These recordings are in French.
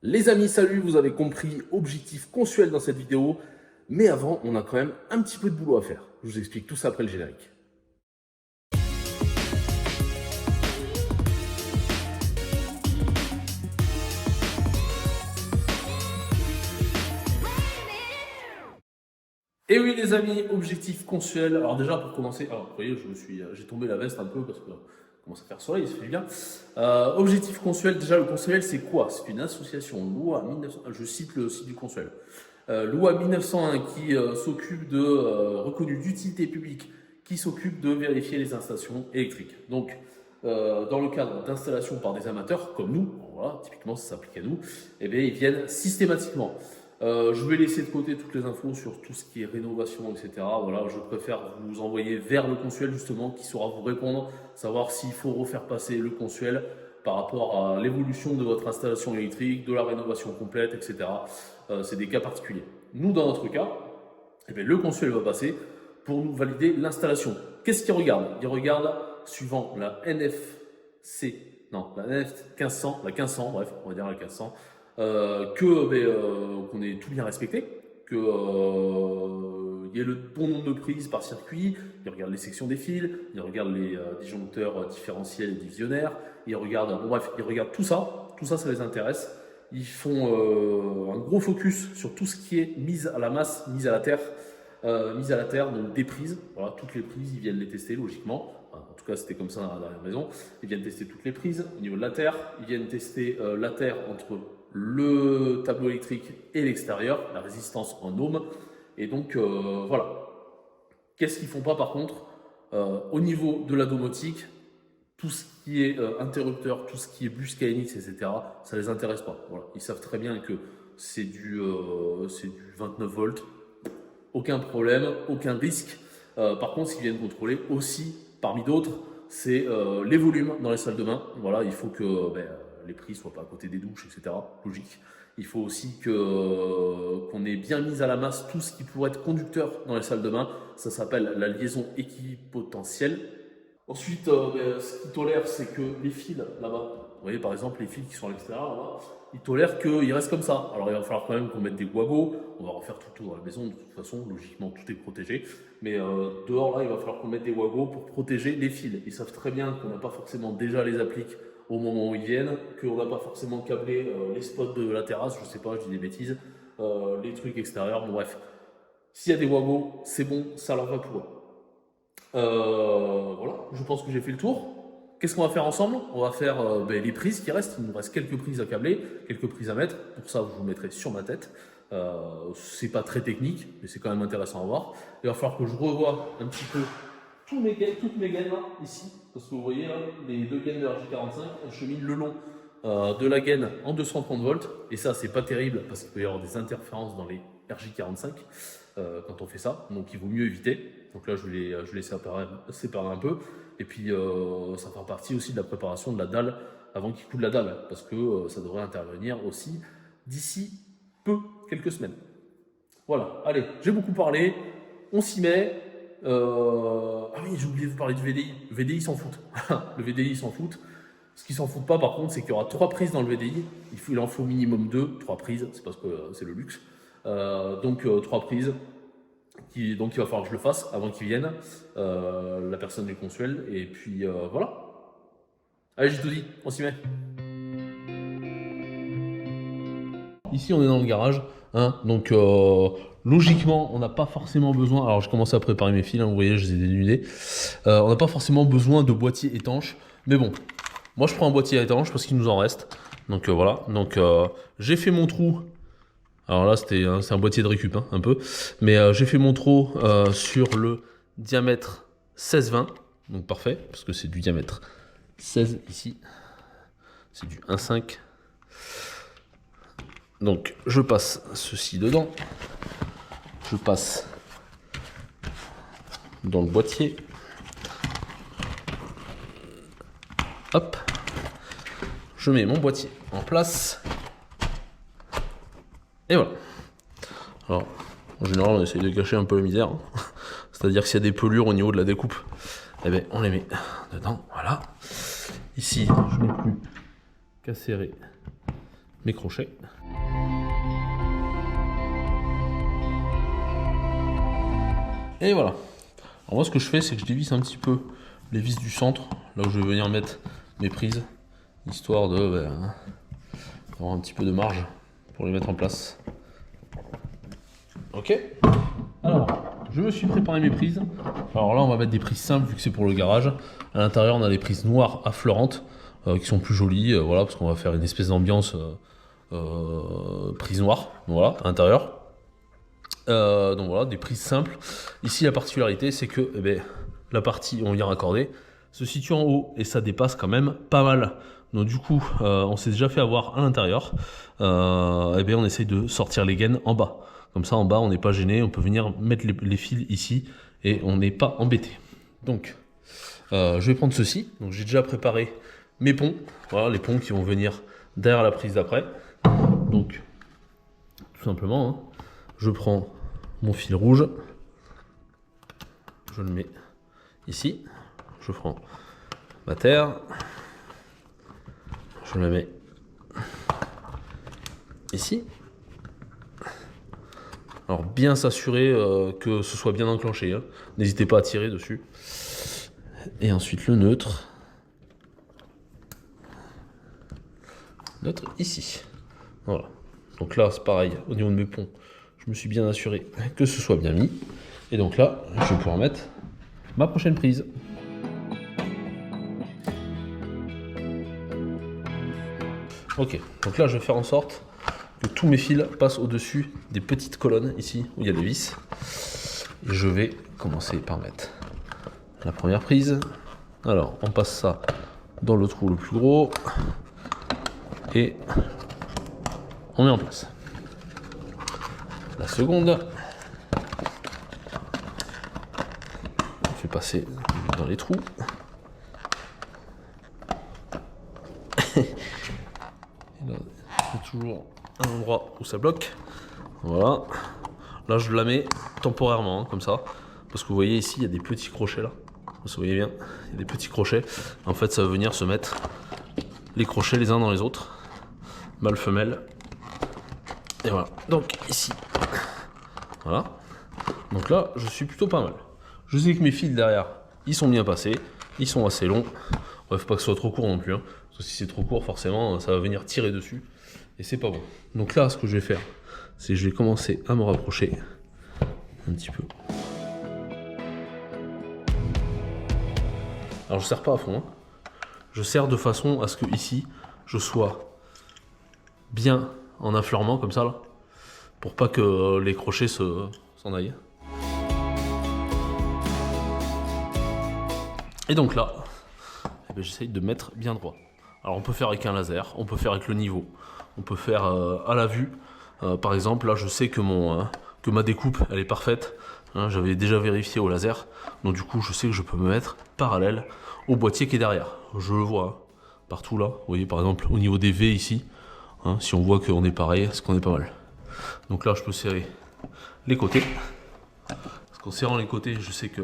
Les amis, salut, vous avez compris, objectif consuel dans cette vidéo. Mais avant, on a quand même un petit peu de boulot à faire. Je vous explique tout ça après le générique. Et oui les amis, objectif consuel. Alors déjà pour commencer, alors vous voyez, j'ai tombé la veste un peu parce que commence à faire soleil, ça fait bien. Objectif consuel, déjà le consuel c'est quoi? C'est une association loi 1900, je cite le site du consuel. Loi 1901 qui s'occupe de reconnu d'utilité publique, qui s'occupe de vérifier les installations électriques. Donc dans le cadre d'installation par des amateurs comme nous, voilà, typiquement ça s'applique à nous, eh bien ils viennent systématiquement. Je vais laisser de côté toutes les infos sur tout ce qui est rénovation, etc. Voilà, je préfère vous envoyer vers le consuel justement qui saura vous répondre, savoir s'il faut refaire passer le consuel par rapport à l'évolution de votre installation électrique, de la rénovation complète, etc. C'est des cas particuliers. Nous, dans notre cas, eh bien, le consuel va passer pour nous valider l'installation. Qu'est-ce qu'il regarde? Il regarde, suivant la NFC, non, la NF 1500, la 1500, bref, on va dire la 1500, qu'on ait tout bien respecté, qu'il y ait le bon nombre de prises par circuit, il regarde les sections des fils, il regarde les disjoncteurs différentiels et divisionnaires, il regarde, bon bref, il regarde tout ça les intéresse. Ils font un gros focus sur tout ce qui est mise à la masse, mise à la terre, donc des prises, voilà, toutes les prises, ils viennent les tester logiquement. En tout cas, c'était comme ça dans la maison. Ils viennent tester toutes les prises au niveau de la terre. Ils viennent tester la terre entre le tableau électrique et l'extérieur, la résistance en ohms. Et donc, voilà. Qu'est-ce qu'ils ne font pas par contre au niveau de la domotique, tout ce qui est interrupteur, tout ce qui est bus KNX, etc., ça ne les intéresse pas. Voilà. Ils savent très bien que c'est du 29 volts, aucun problème, aucun risque. Par contre, ce qu'ils viennent contrôler aussi, parmi d'autres, c'est les volumes dans les salles de bain. Voilà, il faut que les prises ne soient pas à côté des douches, etc. Logique. Il faut aussi qu'on ait bien mis à la masse tout ce qui pourrait être conducteur dans les salles de bain. Ça s'appelle la liaison équipotentielle. Ensuite, ce qu'ils tolèrent, c'est que les fils là-bas, vous voyez par exemple les fils qui sont à l'extérieur là-bas, ils tolèrent qu'ils restent comme ça. Alors il va falloir quand même qu'on mette des guagos, on va refaire tout dans la maison, de toute façon, logiquement tout est protégé. Mais dehors là, il va falloir qu'on mette des guagos pour protéger les fils. Ils savent très bien qu'on n'a pas forcément déjà les appliques au moment où ils viennent, qu'on n'a pas forcément câblé les spots de la terrasse, je sais pas, je dis des bêtises, les trucs extérieurs, bon bref. S'il y a des guagos, c'est bon, ça leur va pour eux. Voilà, je pense que j'ai fait le tour. Qu'est-ce qu'on va faire ensemble? On va faire les prises qui restent. Il nous reste quelques prises à câbler, quelques prises à mettre. Pour ça, je vous mettrai sur ma tête. C'est pas très technique, mais c'est quand même intéressant à voir. Il va falloir que je revoie un petit peu toutes mes gaines là, ici. Parce que vous voyez, là, les deux gaines de RJ45, elles cheminent le long de la gaine en 230 volts. Et ça, c'est pas terrible parce qu'il peut y avoir des interférences dans les RJ45 quand on fait ça. Donc, il vaut mieux éviter. Donc là, je vais les séparer un peu. Et puis, ça fera partie aussi de la préparation de la dalle avant qu'il coule la dalle. Parce que ça devrait intervenir aussi d'ici quelques semaines. Voilà, allez, j'ai beaucoup parlé. On s'y met. Ah oui, j'ai oublié de vous parler du VDI. Le VDI, ils s'en foutent. Le VDI, ils s'en foutent. Ce qu'ils s'en foutent pas, par contre, c'est qu'il y aura 3 prises dans le VDI. Il en faut au minimum 2. 3 prises, c'est parce que c'est le luxe. Donc, 3 prises. Donc il va falloir que je le fasse avant qu'ils viennent, la personne du consuel, et puis voilà. Allez, j'ai tout dit, on s'y met. Ici on est dans le garage, hein, donc logiquement on n'a pas forcément besoin, alors je commence à préparer mes fils, hein, vous voyez je les ai dénudés, on n'a pas forcément besoin de boîtier étanche, mais bon, moi je prends un boîtier étanche parce qu'il nous en reste, donc voilà, donc j'ai fait mon trou. Alors là, c'est un boîtier de récup, hein, un peu. Mais j'ai fait mon trou sur le diamètre 16-20. Donc parfait, parce que c'est du diamètre 16 ici. C'est du 1,5. Donc je passe ceci dedans. Je passe dans le boîtier. Hop. Je mets mon boîtier en place. Et voilà. Alors, en général, on essaye de cacher un peu la misère. Hein. C'est-à-dire que s'il y a des pelures au niveau de la découpe, eh bien, on les met dedans. Voilà. Ici, je n'ai plus qu'à serrer mes crochets. Et voilà. Alors moi ce que je fais, c'est que je dévisse un petit peu les vis du centre, là où je vais venir mettre mes prises, histoire de avoir un petit peu de marge pour les mettre en place. Ok. Alors, je me suis préparé mes prises. Alors là, on va mettre des prises simples vu que c'est pour le garage. À l'intérieur, on a des prises noires affleurantes qui sont plus jolies, voilà, parce qu'on va faire une espèce d'ambiance prise noire, voilà, à l'intérieur. Donc voilà, des prises simples. Ici, la particularité, c'est que la partie où on vient raccorder se situe en haut et ça dépasse quand même pas mal. Donc du coup, on s'est déjà fait avoir à l'intérieur. On essaye de sortir les gaines en bas. Comme ça, en bas, on n'est pas gêné. On peut venir mettre les fils ici et on n'est pas embêté. Donc, je vais prendre ceci. Donc, j'ai déjà préparé mes ponts. Voilà, les ponts qui vont venir derrière la prise d'après. Donc, tout simplement, hein, je prends mon fil rouge. Je le mets ici. Je prends ma terre. Je le mets ici. Alors bien s'assurer que ce soit bien enclenché, hein. N'hésitez pas à tirer dessus. Et ensuite le neutre. Neutre ici. Voilà. Donc là c'est pareil, au niveau de mes ponts, je me suis bien assuré que ce soit bien mis. Et donc là, je vais pouvoir mettre ma prochaine prise. Ok, donc là je vais faire en sorte que tous mes fils passent au-dessus des petites colonnes ici où il y a les vis. Et je vais commencer par mettre la première prise. Alors on passe ça dans le trou le plus gros et on met en place. La seconde, on fait passer dans les trous. Il y a toujours un endroit où ça bloque. Voilà. Là, je la mets temporairement, hein, comme ça. Parce que vous voyez ici, il y a des petits crochets là. Vous voyez bien, il y a des petits crochets. En fait, ça va venir se mettre les crochets les uns dans les autres. Mâle, femelle. Et voilà. Donc ici. Voilà. Donc là, je suis plutôt pas mal. Je sais que mes fils derrière, ils sont bien passés. Ils sont assez longs. Bref, pas que ce soit trop court non plus, hein. Parce que si c'est trop court, forcément, ça va venir tirer dessus. Et c'est pas bon. Donc là, ce que je vais faire, c'est que je vais commencer à me rapprocher un petit peu. Alors je serre pas à fond, hein. Je serre de façon à ce que ici, je sois bien en affleurement comme ça là, pour pas que les crochets s'en aillent. Et donc là, j'essaye de mettre bien droit. Alors on peut faire avec un laser, on peut faire avec le niveau, on peut faire à la vue. Par exemple, là je sais que ma découpe elle est parfaite. Hein, j'avais déjà vérifié au laser, donc du coup je sais que je peux me mettre parallèle au boîtier qui est derrière. Je le vois, hein, partout là. Vous voyez par exemple au niveau des V ici, hein, si on voit qu'on est pareil, c'est qu'on est pas mal. Donc là je peux serrer les côtés. Parce qu'en serrant les côtés, je sais que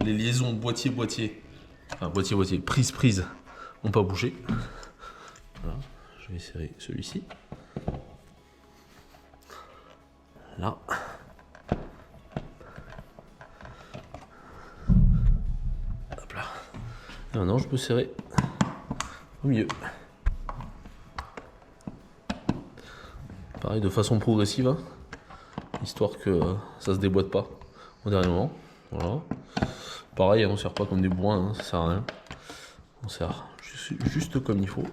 les liaisons boîtier-boîtier, enfin boîtier-boîtier, prise-prise, n'ont pas bougé. Voilà, je vais serrer celui-ci. Là. Hop là. Et maintenant, je peux serrer au milieu. Pareil, de façon progressive, hein, histoire que ça se déboîte pas au dernier moment. Voilà. Pareil, on ne serre pas comme des bourrins, hein, ça sert à rien. On serre juste comme il faut.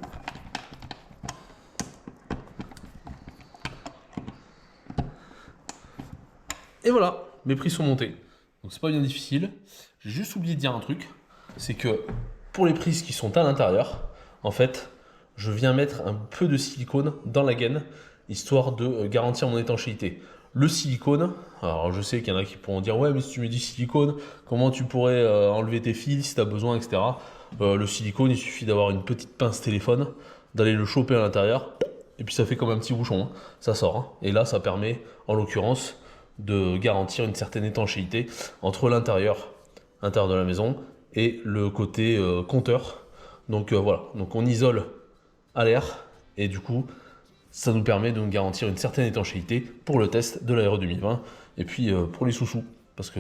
Et voilà, mes prises sont montées. Donc c'est pas bien difficile. J'ai juste oublié de dire un truc, c'est que pour les prises qui sont à l'intérieur, en fait, je viens mettre un peu de silicone dans la gaine, histoire de garantir mon étanchéité. Le silicone, alors je sais qu'il y en a qui pourront dire ouais mais si tu mets du silicone, comment tu pourrais enlever tes fils si tu as besoin, etc. Le silicone, il suffit d'avoir une petite pince téléphone, d'aller le choper à l'intérieur, et puis ça fait comme un petit bouchon, hein. Ça sort, hein. Et là ça permet en l'occurrence de garantir une certaine étanchéité entre l'intérieur de la maison et le côté compteur. Donc voilà, donc on isole à l'air. Et du coup, ça nous permet de nous garantir une certaine étanchéité pour le test de l'Aéro 2020. Et puis pour les sous-sous, parce que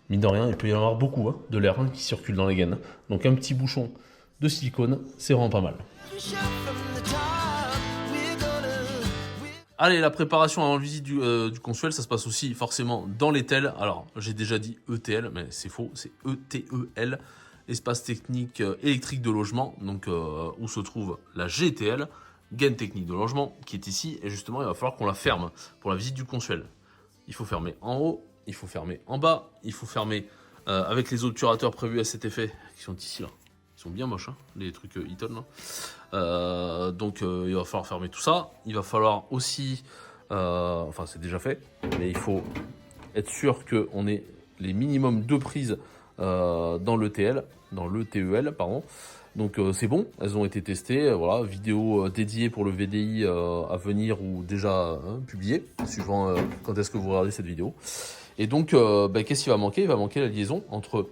mine de rien, il peut y en avoir beaucoup de l'air qui circule dans les gaines. Donc un petit bouchon de silicone, c'est vraiment pas mal. Allez, la préparation avant le visite du consuel, ça se passe aussi forcément dans l'ETEL. Alors, j'ai déjà dit ETL, mais c'est faux, c'est ETEL, espace technique électrique de logement, donc où se trouve la GTL, gaine technique de logement, qui est ici, et justement, il va falloir qu'on la ferme pour la visite du consuel. Il faut fermer en haut, il faut fermer en bas, il faut fermer avec les obturateurs prévus à cet effet, qui sont ici, là. Ils sont bien moches, les trucs Eaton, là. Donc il va falloir fermer tout ça. Il va falloir aussi, enfin c'est déjà fait, mais il faut être sûr qu'on ait les minimums 2 prises dans l'ETL, dans l'ETEL, pardon. Donc c'est bon, elles ont été testées, voilà, vidéo dédiée pour le VDI à venir ou déjà publiée, suivant quand est-ce que vous regardez cette vidéo. Et donc qu'est-ce qu'il va manquer? Il va manquer la liaison entre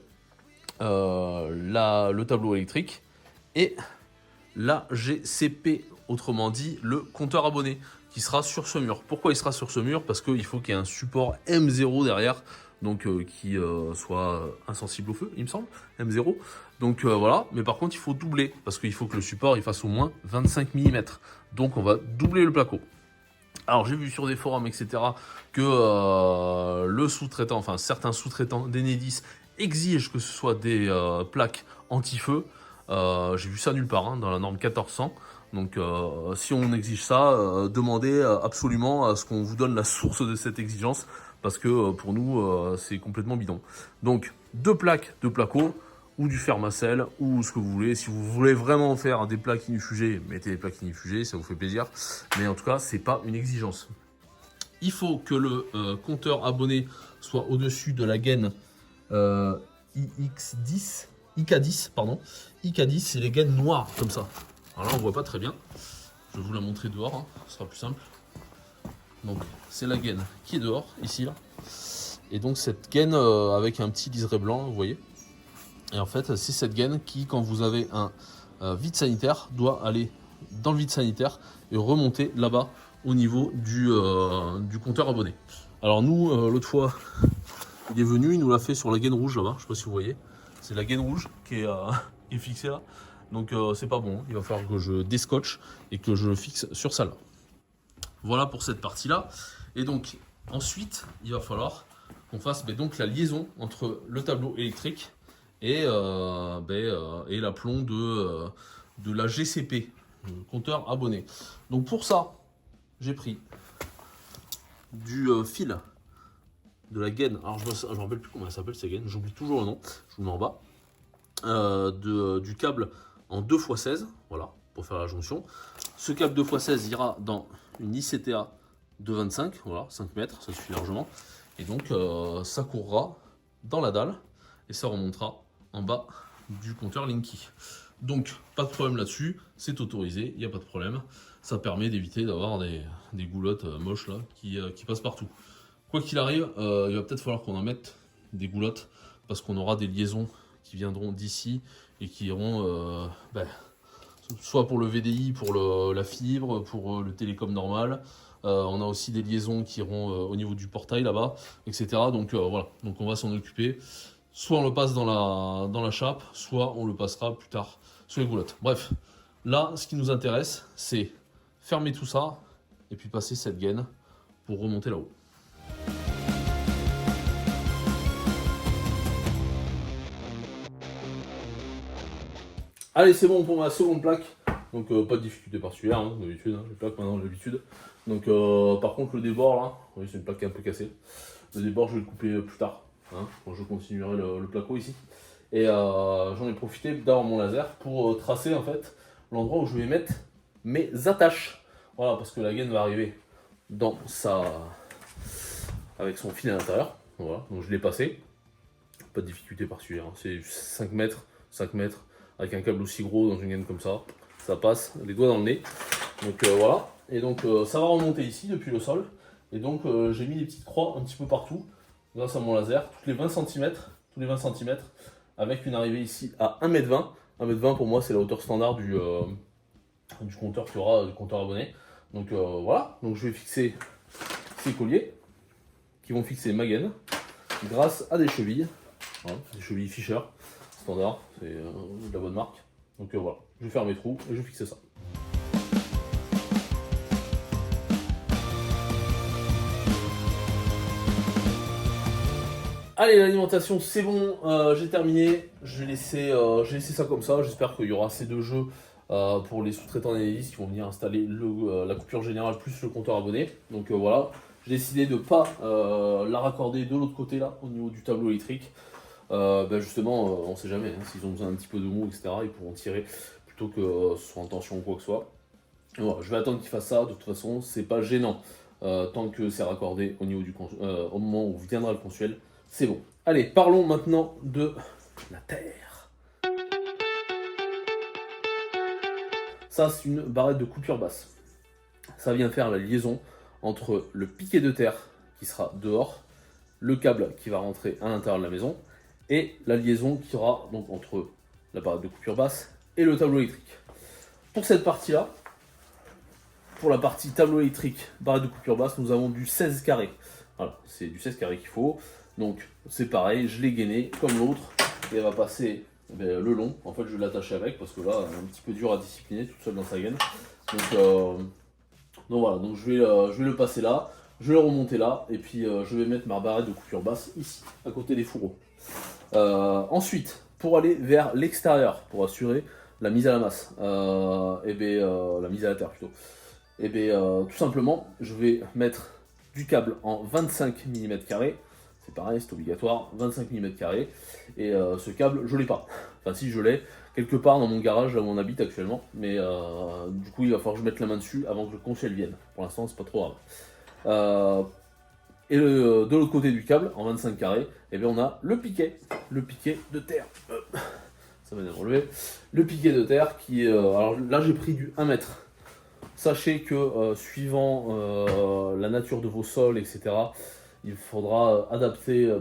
le tableau électrique et la GCP, autrement dit le compteur abonné, qui sera sur ce mur. Pourquoi il sera sur ce mur? Parce qu'il faut qu'il y ait un support M0 derrière, donc qui soit insensible au feu, il me semble, M0. Donc voilà, mais par contre il faut doubler, parce qu'il faut que le support il fasse au moins 25 mm. Donc on va doubler le placo. Alors j'ai vu sur des forums, etc., que le sous-traitant, enfin certains sous-traitants d'Enedis exigent que ce soit des plaques anti-feu. J'ai vu ça nulle part, dans la norme 1400. Donc si on exige ça, demandez absolument à ce qu'on vous donne la source de cette exigence, parce que pour nous, c'est complètement bidon. Donc 2 plaques de placo, ou du Fermacell, ou ce que vous voulez. Si vous voulez vraiment faire des plaques inifugées, mettez des plaques inifugées, ça vous fait plaisir. Mais en tout cas, c'est pas une exigence. Il faut que le compteur abonné soit au-dessus de la gaine IK10, pardon. IK10, c'est les gaines noires, comme ça. Alors là, on voit pas très bien. Je vais vous la montrer dehors, ce sera plus simple. Donc, c'est la gaine qui est dehors, ici, là. Et donc, cette gaine avec un petit liseré blanc, vous voyez. Et en fait, c'est cette gaine qui, quand vous avez un vide sanitaire, doit aller dans le vide sanitaire et remonter là-bas au niveau du compteur abonné. Alors nous, l'autre fois, il est venu, il nous l'a fait sur la gaine rouge là-bas, je sais pas si vous voyez. C'est la gaine rouge qui est fixée là. Donc c'est pas bon, il va falloir que je déscotche et que je le fixe sur ça là. Voilà pour cette partie-là. Et donc ensuite, il va falloir qu'on fasse donc la liaison entre le tableau électrique et l'aplomb de la GCP, le compteur abonné. Donc pour ça, j'ai pris du fil de la gaine. Alors je me rappelle plus comment elle s'appelle cette gaine, j'oublie toujours le nom, je vous le mets en bas. Du câble en 2x16, voilà, pour faire la jonction. Ce câble 2x16 ira dans une ICTA de 25, voilà, 5 mètres, ça suffit largement. Et donc ça courra dans la dalle et ça remontera en bas du compteur Linky. Donc pas de problème là-dessus, c'est autorisé, il n'y a pas de problème. Ça permet d'éviter d'avoir des goulottes moches là qui passent partout. Quoi qu'il arrive, il va peut-être falloir qu'on en mette des goulottes parce qu'on aura des liaisons qui viendront d'ici et qui iront soit pour le VDI, pour la fibre, pour le télécom normal. On a aussi des liaisons qui iront au niveau du portail là-bas, etc. Donc voilà, donc on va s'en occuper. Soit on le passe dans la chape, soit on le passera plus tard sur les goulottes. Bref, là, ce qui nous intéresse, c'est fermer tout ça et puis passer cette gaine pour remonter là-haut. Allez, c'est bon pour ma seconde plaque. Donc pas de difficulté particulière, d'habitude, les plaques maintenant d'habitude. Donc par contre le débord là, oui c'est une plaque qui est un peu cassée. Le débord je vais le couper plus tard, quand je continuerai le placo ici. Et j'en ai profité d'avoir mon laser pour tracer en fait l'endroit où je vais mettre mes attaches. Voilà, parce que la gaine va arriver avec son fil à l'intérieur. Voilà, donc je l'ai passé. Pas de difficulté particulière, c'est 5 mètres, 5 mètres. Avec un câble aussi gros dans une gaine comme ça passe, les doigts dans le nez. Donc voilà, et donc ça va remonter ici depuis le sol. Et donc j'ai mis des petites croix un petit peu partout, grâce à mon laser, tous les 20 cm, avec une arrivée ici à 1m20. 1m20 pour moi c'est la hauteur standard du du compteur qu'il y aura, du compteur abonné. Donc voilà, donc je vais fixer ces colliers qui vont fixer ma gaine grâce à des chevilles. Voilà, des chevilles Fischer, standard, c'est de la bonne marque. Donc voilà, je vais faire mes trous et je vais fixer ça. Allez, l'alimentation c'est bon, j'ai terminé, je vais laisser ça comme ça, j'espère qu'il y aura assez de jeux pour les sous-traitants d'analyse qui vont venir installer la coupure générale plus le compteur abonné. Donc voilà, j'ai décidé de ne pas la raccorder de l'autre côté là, au niveau du tableau électrique. Justement, on sait jamais, hein, s'ils ont besoin d'un petit peu de mou, etc., ils pourront tirer plutôt que ce soit en tension ou quoi que ce soit. Et voilà, je vais attendre qu'ils fassent ça, de toute façon, c'est pas gênant tant que c'est raccordé au niveau au moment où viendra le consuel. C'est bon. Allez, parlons maintenant de la terre. Ça, c'est une barrette de coupure basse. Ça vient faire la liaison entre le piquet de terre qui sera dehors, le câble qui va rentrer à l'intérieur de la maison, et la liaison qui aura donc entre la barrette de coupure basse et le tableau électrique. Pour cette partie-là, pour la partie tableau électrique, barrette de coupure basse, nous avons du 16 carré. Voilà, c'est du 16 carré qu'il faut. Donc c'est pareil, je l'ai gainé comme l'autre et elle va passer le long. En fait, je vais l'attacher avec parce que là, elle est un petit peu dur à discipliner toute seule dans sa gaine. Donc voilà, donc je vais le passer là, je vais le remonter là et puis je vais mettre ma barrette de coupure basse ici, à côté des fourreaux. Ensuite, pour aller vers l'extérieur, pour assurer la mise à la masse, la mise à la terre plutôt, tout simplement, je vais mettre du câble en 25 mm carrés. C'est pareil, c'est obligatoire, 25 mm carrés. Et ce câble, je l'ai pas. Enfin, si je l'ai, quelque part dans mon garage, là où on habite actuellement. Mais du coup, il va falloir que je mette la main dessus avant que le consuel vienne. Pour l'instant, c'est pas trop grave. De l'autre côté du câble, en 25 carrés, on a le piquet de terre. Ça va bien relever. Le piquet de terre qui est. Alors là, j'ai pris du 1 mètre. Sachez que suivant la nature de vos sols, etc., il faudra adapter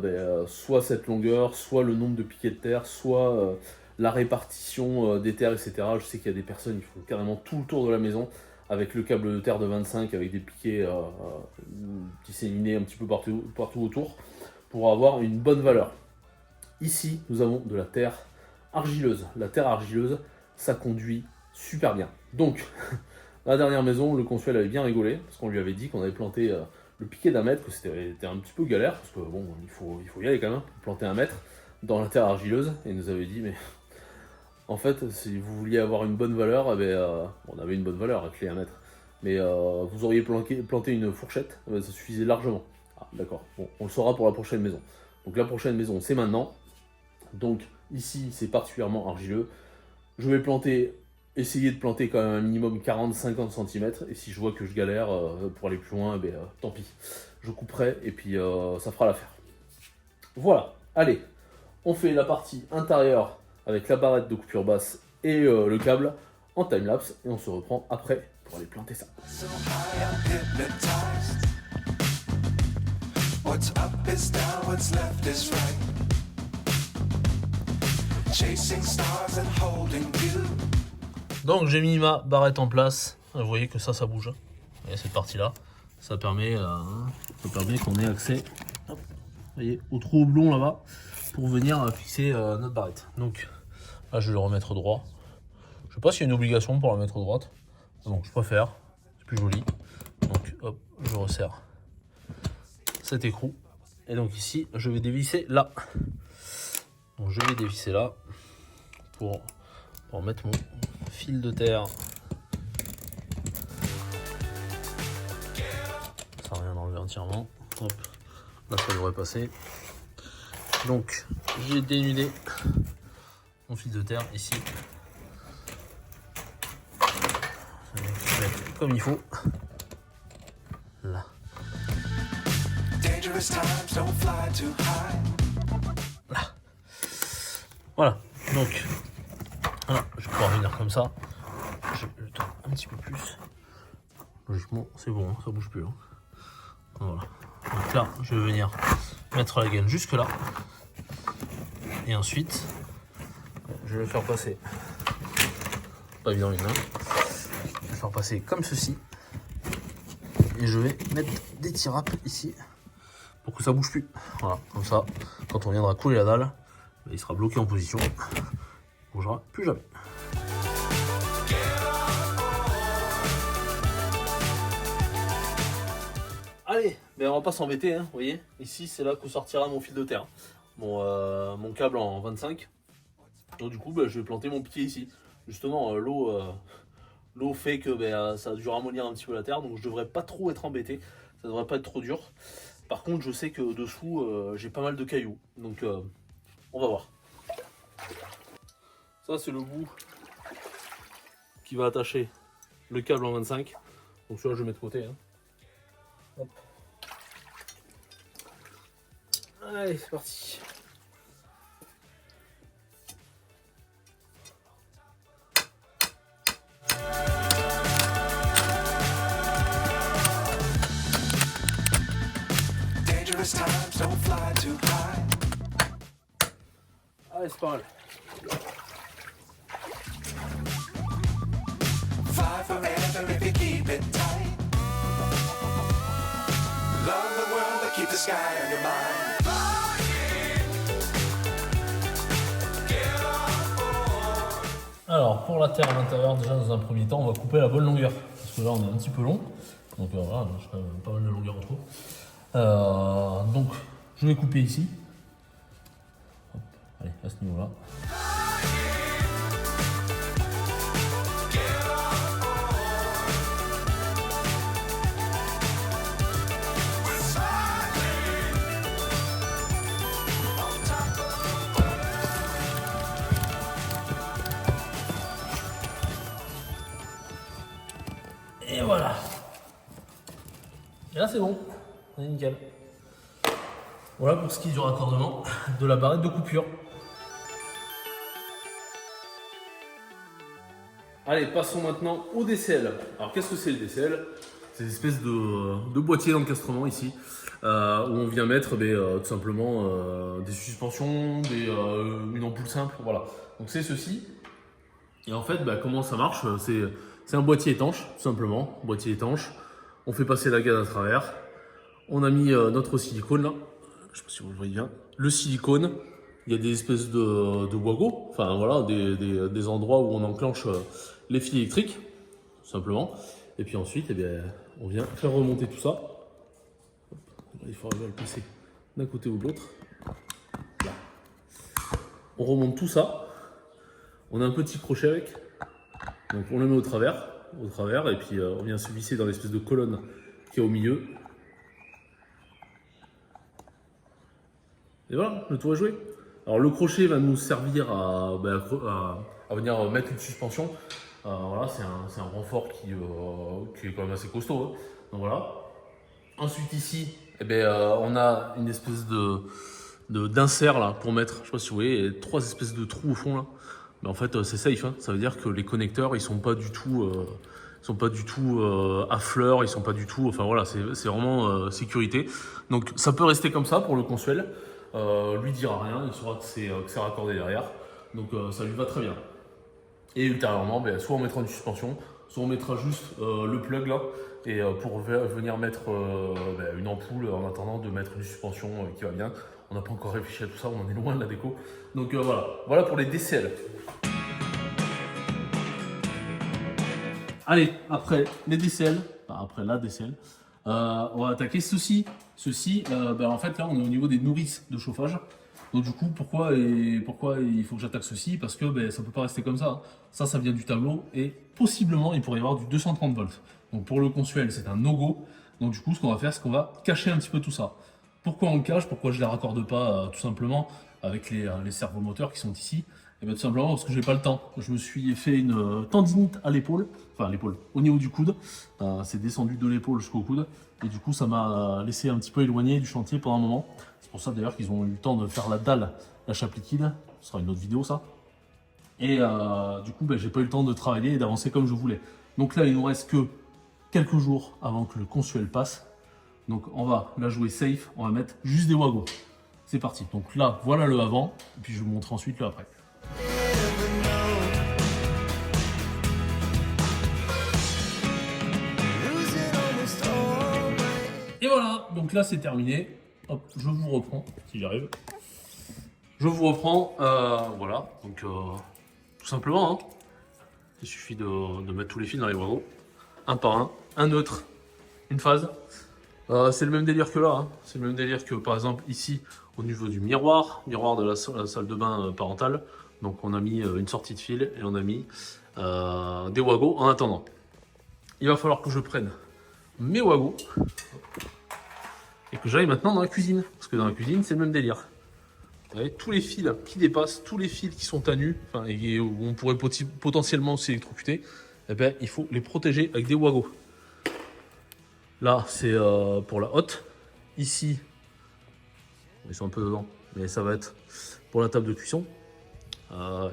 soit cette longueur, soit le nombre de piquets de terre, soit la répartition des terres, etc. Je sais qu'il y a des personnes qui font carrément tout le tour de la maison avec le câble de terre de 25, avec des piquets disséminés un petit peu partout autour, pour avoir une bonne valeur. Ici, nous avons de la terre argileuse. La terre argileuse, ça conduit super bien. Donc, la dernière maison, le consuel avait bien rigolé, parce qu'on lui avait dit qu'on avait planté le piquet d'1 mètre, que c'était un petit peu galère, parce que bon, il faut y aller quand même, pour planter 1 mètre dans la terre argileuse, et il nous avait dit, mais en fait, si vous vouliez avoir une bonne valeur, on avait une bonne valeur avec les 1 mètre, mais vous auriez planté une fourchette, ça suffisait largement. Ah, d'accord, bon, on le saura pour la prochaine maison. Donc la prochaine maison, c'est maintenant. Donc ici, c'est particulièrement argileux. Je vais essayer de planter quand même un minimum 40-50 cm, et si je vois que je galère pour aller plus loin, tant pis. Je couperai, et puis ça fera l'affaire. Voilà, allez, on fait la partie intérieure avec la barrette de coupure basse et le câble en timelapse, et on se reprend après pour aller planter ça. What's up is down, what's left is right. Chasing stars and holding you. Donc j'ai mis ma barrette en place. Vous voyez que ça bouge. Et cette partie-là, ça permet qu'on ait accès, hop, vous voyez, au trou oblong là-bas pour venir fixer notre barrette. Donc là, je vais le remettre droit. Je sais pas s'il y a une obligation pour la mettre droite. Donc je préfère, c'est plus joli. Donc hop, je resserre cet écrou, et donc ici je vais dévisser là. Donc je vais dévisser là pour mettre mon fil de terre. Ça n'a rien enlevé entièrement. Hop, là ça devrait passer. Donc j'ai dénudé mon fil de terre ici. Je vais mettre comme il faut. Là. Là. Voilà, donc voilà, je vais pouvoir venir comme ça. Je le tourne un petit peu plus. Logiquement, c'est bon, hein, ça bouge plus. Hein. Voilà. Donc là, je vais venir mettre la gaine jusque là. Et ensuite, je vais le faire passer. Pas évident, faire passer comme ceci. Et je vais mettre des tirapes ici pour que ça bouge plus. Voilà, comme ça, quand on viendra couler la dalle, il sera bloqué en position. Il ne bougera plus jamais. Allez, ben on va pas s'embêter, hein, vous voyez. Ici, c'est là que sortira mon fil de terre. Mon câble en 25. Donc du coup, ben, je vais planter mon piquet ici. Justement, l'eau fait que ça a dû ramollir un petit peu la terre, donc je devrais pas trop être embêté. Ça devrait pas être trop dur. Par contre, je sais que dessous, j'ai pas mal de cailloux. Donc, on va voir. Ça, c'est le bout qui va attacher le câble en 25. Donc celui-là, je le mets de côté. Hein. Hop. Allez, c'est parti. Allez, c'est pas mal. Alors pour la terre à l'intérieur, déjà dans un premier temps, on va couper la bonne longueur. Parce que là on est un petit peu long. Donc voilà, j'ai quand même pas mal de longueur en trop. Donc je vais couper ici. Hop, allez, à ce niveau-là. Et voilà. Et là c'est bon, on est nickel. Voilà pour ce qui est du raccordement de la barrette de coupure. Allez, passons maintenant au DCL. Alors qu'est-ce que c'est le DCL? C'est une espèce de boîtier d'encastrement ici, où on vient mettre tout simplement des suspensions, une ampoule simple, voilà. Donc c'est ceci. Et en fait, comment ça marche? C'est un boîtier étanche, tout simplement, boîtier étanche. On fait passer la gaine à travers. On a mis notre silicone là. Je sais pas si vous le voyez bien. Le silicone, il y a des espèces de wagos, enfin voilà, des endroits où on enclenche les fils électriques, tout simplement. Et puis ensuite, on vient faire remonter tout ça. Il faut arriver à le passer d'un côté ou de l'autre. Là. On remonte tout ça. On a un petit crochet avec. Donc on le met au travers, et puis on vient se visser dans l'espèce de colonne qui est au milieu. Et voilà, le tour est joué. Alors le crochet va nous servir à venir mettre une suspension. Voilà, c'est un renfort qui est quand même assez costaud. Hein. Donc voilà. Ensuite ici, on a une espèce d'insert là pour mettre, je sais pas si vous voyez, 3 espèces de trous au fond là. Mais en fait c'est safe, hein. Ça veut dire que les connecteurs ils sont pas du tout à fleur, ils sont pas du tout, enfin voilà, c'est vraiment sécurité. Donc ça peut rester comme ça pour le Consuel. Lui dira rien, il saura que c'est raccordé derrière. Donc ça lui va très bien. Et ultérieurement, soit on mettra une suspension, soit on mettra juste le plug là, et pour venir mettre une ampoule en attendant de mettre une suspension qui va bien. On n'a pas encore réfléchi à tout ça, on en est loin de la déco. Donc voilà pour les DCL. Allez, après les DCL, après la DCL, on va attaquer ceci. En fait là on est au niveau des nourrices de chauffage. Donc du coup pourquoi il faut que j'attaque ceci? Parce que ça peut pas rester comme ça. Ça vient du tableau et possiblement il pourrait y avoir du 230 volts. Donc pour le Consuel c'est un no-go. Donc du coup ce qu'on va faire c'est qu'on va cacher un petit peu tout ça. Pourquoi on le cache? Pourquoi je ne les raccorde pas tout simplement avec les servomoteurs qui sont ici? Et tout simplement parce que j'ai pas le temps. Je me suis fait une tendinite à l'épaule, enfin à l'épaule, au niveau du coude. C'est descendu de l'épaule jusqu'au coude. Et du coup ça m'a laissé un petit peu éloigné du chantier pendant un moment. C'est pour ça d'ailleurs qu'ils ont eu le temps de faire la dalle, la chape liquide. Ce sera une autre vidéo ça. Et du coup j'ai pas eu le temps de travailler et d'avancer comme je voulais. Donc là il nous reste que quelques jours avant que le Consuel passe. Donc on va la jouer safe, on va mettre juste des wagons. C'est parti. Donc là, voilà le avant, et puis je vous montre ensuite le après. Et voilà, donc là c'est terminé. Hop, je vous reprends, si j'arrive. Je vous reprends, voilà, donc tout simplement, hein, il suffit de mettre tous les fils dans les wagons, un par un neutre, une phase. C'est le même délire que là, hein. C'est le même délire que par exemple ici au niveau du miroir de la salle de bain parentale. Donc on a mis une sortie de fil et on a mis des wagons en attendant. Il va falloir que je prenne mes wagons et que j'aille maintenant dans la cuisine. Parce que dans la cuisine c'est le même délire. Vous voyez, tous les fils qui dépassent, tous les fils qui sont à nu, enfin, et où on pourrait potentiellement aussi électrocuter, eh ben, il faut les protéger avec des wagons. Là, c'est pour la hotte. Ici, ils sont un peu dedans, mais ça va être pour la table de cuisson.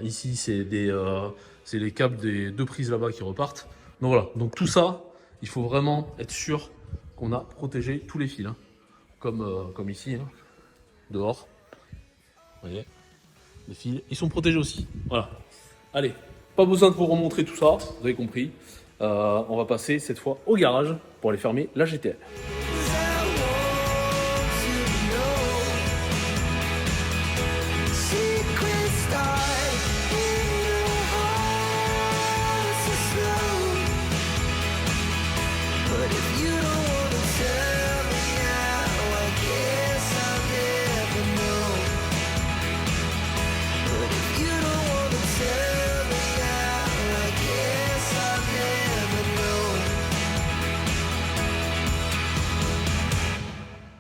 Ici, c'est les câbles des 2 prises là-bas qui repartent. Donc voilà, donc tout ça, il faut vraiment être sûr qu'on a protégé tous les fils. Hein. Comme ici, hein, dehors. Vous voyez, les fils, ils sont protégés aussi. Voilà. Allez, pas besoin de vous remontrer tout ça, vous avez compris. On va passer cette fois au garage pour aller fermer la GTL.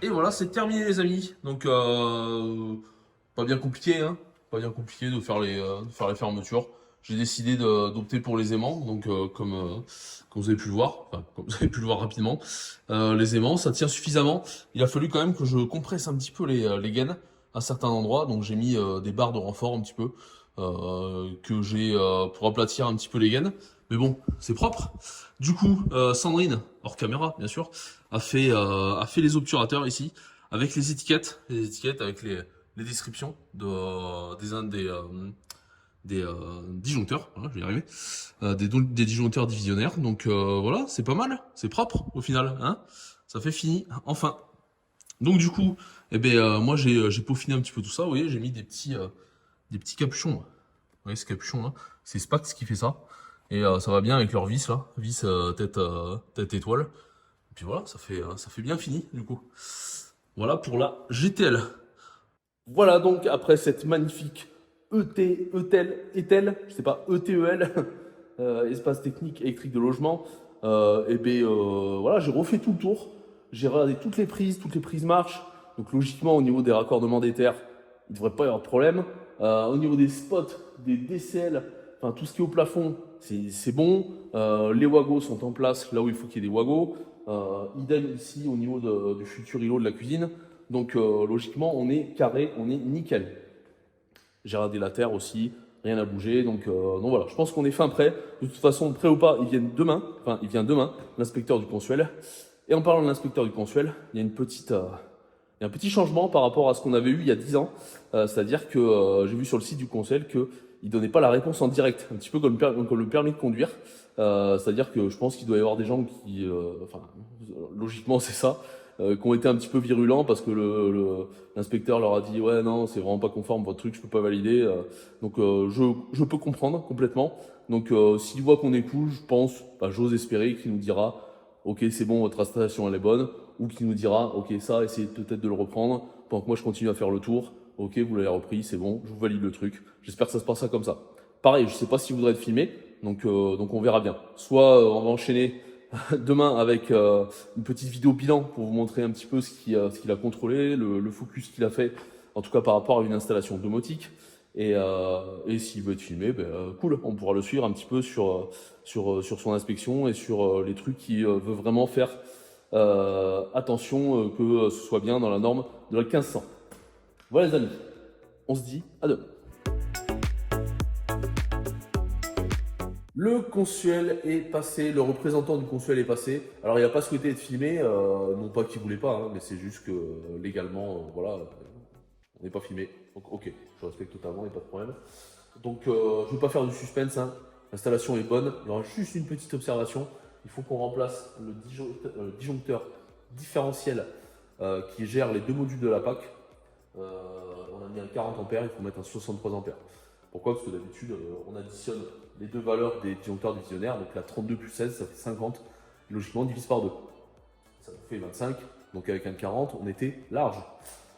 Et voilà, c'est terminé les amis. Donc pas bien compliqué, hein. Pas bien compliqué de faire les fermetures. J'ai décidé d'opter pour les aimants, donc comme vous avez pu le voir, enfin comme vous avez pu le voir rapidement, les aimants, ça tient suffisamment. Il a fallu quand même que je compresse un petit peu les gaines à certains endroits, donc j'ai mis des barres de renfort un petit peu que j'ai pour aplatir un petit peu les gaines. Mais bon, c'est propre. Du coup, Sandrine, hors caméra bien sûr, a fait les obturateurs ici avec les étiquettes avec les descriptions des disjoncteurs, voilà, je vais y arriver, des disjoncteurs divisionnaires. Donc voilà, c'est pas mal, c'est propre au final, hein, ça fait fini, enfin. Donc du coup, eh ben, moi j'ai peaufiné un petit peu tout ça, vous voyez, j'ai mis des petits capuchons. Vous voyez ce capuchon là, c'est Spax qui fait ça. Et ça va bien avec leur vis là, vis tête étoile. Et puis voilà, ça fait bien fini du coup. Voilà pour la GTL. Voilà donc après cette magnifique ETEL, je sais pas, ETEL, espace technique électrique de logement, et ben voilà, j'ai refait tout le tour, j'ai regardé toutes les prises marchent, donc logiquement au niveau des raccordements d'éther, il ne devrait pas y avoir de problème. Au niveau des spots, des DCL, enfin tout ce qui est au plafond, c'est bon. Les wagos sont en place là où il faut qu'il y ait des wagos. Idem ici au niveau du futur îlot de la cuisine. Donc logiquement, on est carré, on est nickel. J'ai regardé la terre aussi, rien n'a bougé. Donc voilà, je pense qu'on est fin prêt. De toute façon, prêt ou pas, il vient demain, l'inspecteur du Consuel. Et en parlant de l'inspecteur du Consuel, il y a un petit changement par rapport à ce qu'on avait eu il y a 10 ans. C'est-à-dire que j'ai vu sur le site du Consuel qu'il ne donnait pas la réponse en direct, un petit peu comme le permis de conduire. C'est-à-dire que je pense qu'il doit y avoir des gens qui, logiquement c'est ça, qui ont été un petit peu virulents parce que l'inspecteur leur a dit ouais non c'est vraiment pas conforme votre truc, je peux pas valider. Donc je peux comprendre complètement. Donc s'il voit qu'on est cool, je pense, j'ose espérer qu'il nous dira ok c'est bon votre installation elle est bonne, ou qu'il nous dira ok ça essayez peut-être de le reprendre pendant que moi je continue à faire le tour. Ok vous l'avez repris, c'est bon, je vous valide le truc. J'espère que ça se passera comme ça. Pareil, je sais pas s'il voudrait être filmé, donc on verra bien. Soit on va enchaîner demain avec une petite vidéo bilan pour vous montrer un petit peu ce qu'il a contrôlé, le focus qu'il a fait, en tout cas par rapport à une installation domotique. Et s'il veut être filmé, cool, on pourra le suivre un petit peu sur son inspection et sur les trucs qu'il veut vraiment faire attention que ce soit bien dans la norme de la 1500. Voilà les amis, on se dit à demain. Le Consuel est passé, le représentant du Consuel est passé. Alors il n'a pas souhaité être filmé, non pas qu'il voulait pas, hein, mais c'est juste que légalement, voilà, on n'est pas filmé. Donc ok, je respecte totalement, il n'y a pas de problème. Donc je ne vais pas faire du suspense, hein. L'installation est bonne. Il y aura juste une petite observation. Il faut qu'on remplace le disjoncteur différentiel qui gère les deux modules de la PAC. On a mis un 40 ampères, il faut mettre un 63 ampères. Pourquoi? Parce que d'habitude, on additionne les deux valeurs des disjoncteurs divisionnaires, donc la 32 plus 16, ça fait 50, et logiquement on divise par 2. Ça nous fait 25, donc avec un 40, on était large.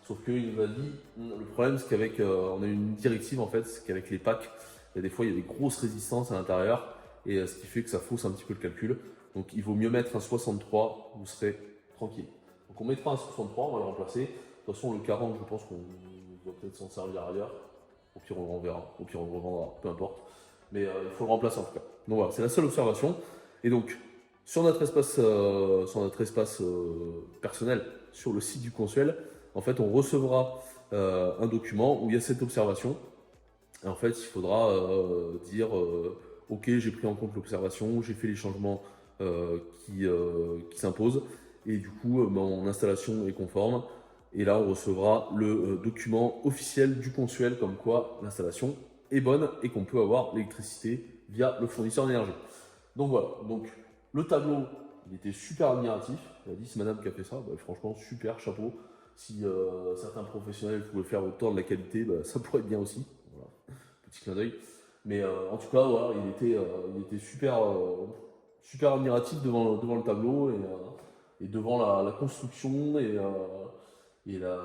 Sauf qu'il nous a dit, le problème c'est qu'avec, on a une directive en fait, c'est qu'avec les packs, il y a des fois il y a des grosses résistances à l'intérieur, et ce qui fait que ça fausse un petit peu le calcul. Donc il vaut mieux mettre un 63, vous serez tranquille. Donc on mettra un 63, on va le remplacer. De toute façon le 40, je pense qu'on va peut-être s'en servir ailleurs. Au pire, on le renverra, au pire, on le revendra, peu importe. Mais il faut le remplacer en tout cas. Donc voilà, c'est la seule observation. Et donc, sur notre espace, personnel, sur le site du Consuel, en fait, on recevra un document où il y a cette observation. Et en fait, il faudra dire ok, j'ai pris en compte l'observation, j'ai fait les changements qui s'imposent. Et du coup, mon installation est conforme. Et là, on recevra le document officiel du Consuel comme quoi l'installation est bonne et qu'on peut avoir l'électricité via le fournisseur d'énergie. Donc voilà, donc le tableau, il était super admiratif. Il a dit, c'est madame qui a fait ça, bah, franchement, super, chapeau. Si certains professionnels pouvaient faire autant de la qualité, bah, ça pourrait être bien aussi. Voilà, petit clin d'œil. Mais en tout cas, voilà, il était super, super admiratif devant le tableau et devant la construction et la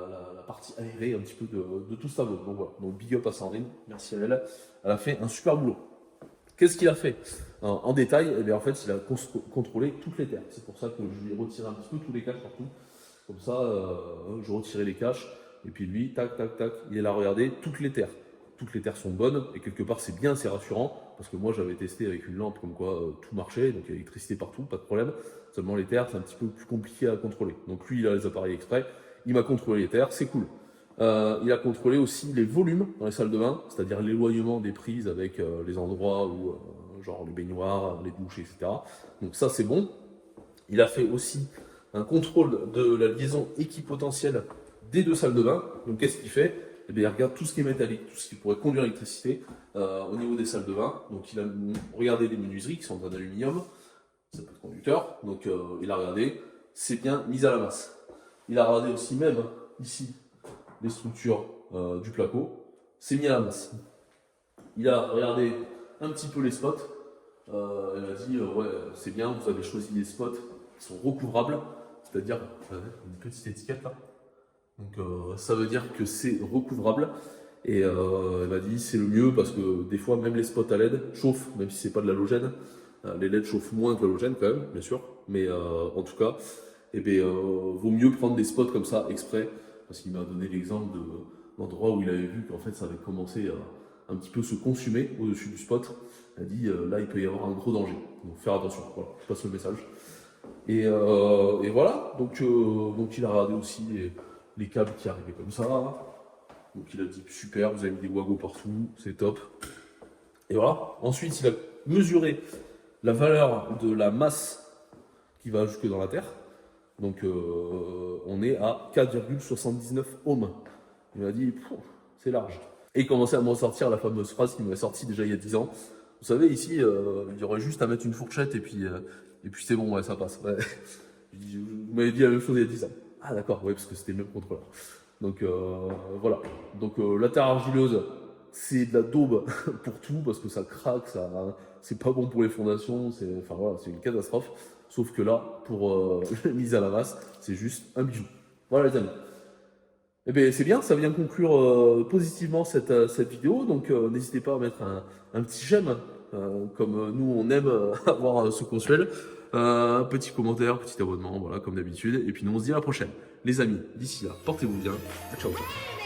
partie aérée un petit peu de tout ce tableau. Donc voilà, donc big up à Sandrine, merci à elle. Elle a fait un super boulot. Qu'est-ce qu'il a fait en détail? Eh bien, en fait, il a contrôlé toutes les terres. C'est pour ça que je lui ai retiré un petit peu tous les caches partout. Comme ça, je retirais les caches. Et puis lui, tac, tac, tac, il a regardé toutes les terres. Toutes les terres sont bonnes et quelque part c'est bien, c'est rassurant. Parce que moi j'avais testé avec une lampe comme quoi tout marchait, donc il y a l'électricité partout, pas de problème. Seulement les terres c'est un petit peu plus compliqué à contrôler. Donc lui il a les appareils exprès, il m'a contrôlé les terres, c'est cool. Il a contrôlé aussi les volumes dans les salles de bain, c'est-à-dire l'éloignement des prises avec les endroits où, genre les baignoires, les douches, etc. Donc ça c'est bon. Il a fait aussi un contrôle de la liaison équipotentielle des deux salles de bain. Donc qu'est-ce qu'il fait? Eh bien, il regarde tout ce qui est métallique, tout ce qui pourrait conduire l'électricité au niveau des salles de bain. Donc il a regardé les menuiseries qui sont en aluminium, ça peut être conducteur. Donc il a regardé, c'est bien mis à la masse. Il a regardé aussi même ici les structures du placo, c'est mis à la masse. Il a regardé un petit peu les spots. Il a dit ouais c'est bien, vous avez choisi des spots qui sont recouvrables, c'est-à-dire une petite étiquette là. Donc ça veut dire que c'est recouvrable. Et elle m'a dit c'est le mieux parce que des fois même les spots à LED chauffent, même si c'est pas de l'halogène. Les LED chauffent moins que l'halogène quand même, bien sûr. Mais en tout cas, vaut mieux prendre des spots comme ça exprès. Parce qu'il m'a donné l'exemple de l'endroit où il avait vu qu'en fait ça avait commencé à un petit peu se consumer au-dessus du spot. Il a dit là il peut y avoir un gros danger. Donc faire attention, voilà, je passe le message. Et voilà, donc il a regardé aussi les câbles qui arrivaient comme ça. Donc il a dit super, vous avez mis des wagos partout, c'est top. Et voilà. Ensuite, il a mesuré la valeur de la masse qui va jusque dans la Terre. Donc on est à 4,79 ohms. Il m'a dit, c'est large. Et il commençait à me ressortir la fameuse phrase qui m'avait sorti déjà il y a 10 ans. Vous savez, ici, il y aurait juste à mettre une fourchette et puis c'est bon, ouais, ça passe. Ouais. Vous m'avez dit la même chose il y a 10 ans. Ah d'accord, ouais, parce que c'était le même contrôleur. Donc voilà. Donc la terre argileuse, c'est de la daube pour tout, parce que ça craque, c'est pas bon pour les fondations, c'est une catastrophe. Sauf que là, pour la mise à la masse, c'est juste un bijou. Voilà les amis. Eh bien c'est bien, ça vient conclure positivement cette vidéo, donc n'hésitez pas à mettre un petit j'aime, comme nous on aime avoir ce Consuel. Petit commentaire, petit abonnement, voilà, comme d'habitude. Et puis nous on se dit à la prochaine. Les amis, d'ici là, portez-vous bien. Ciao, ciao.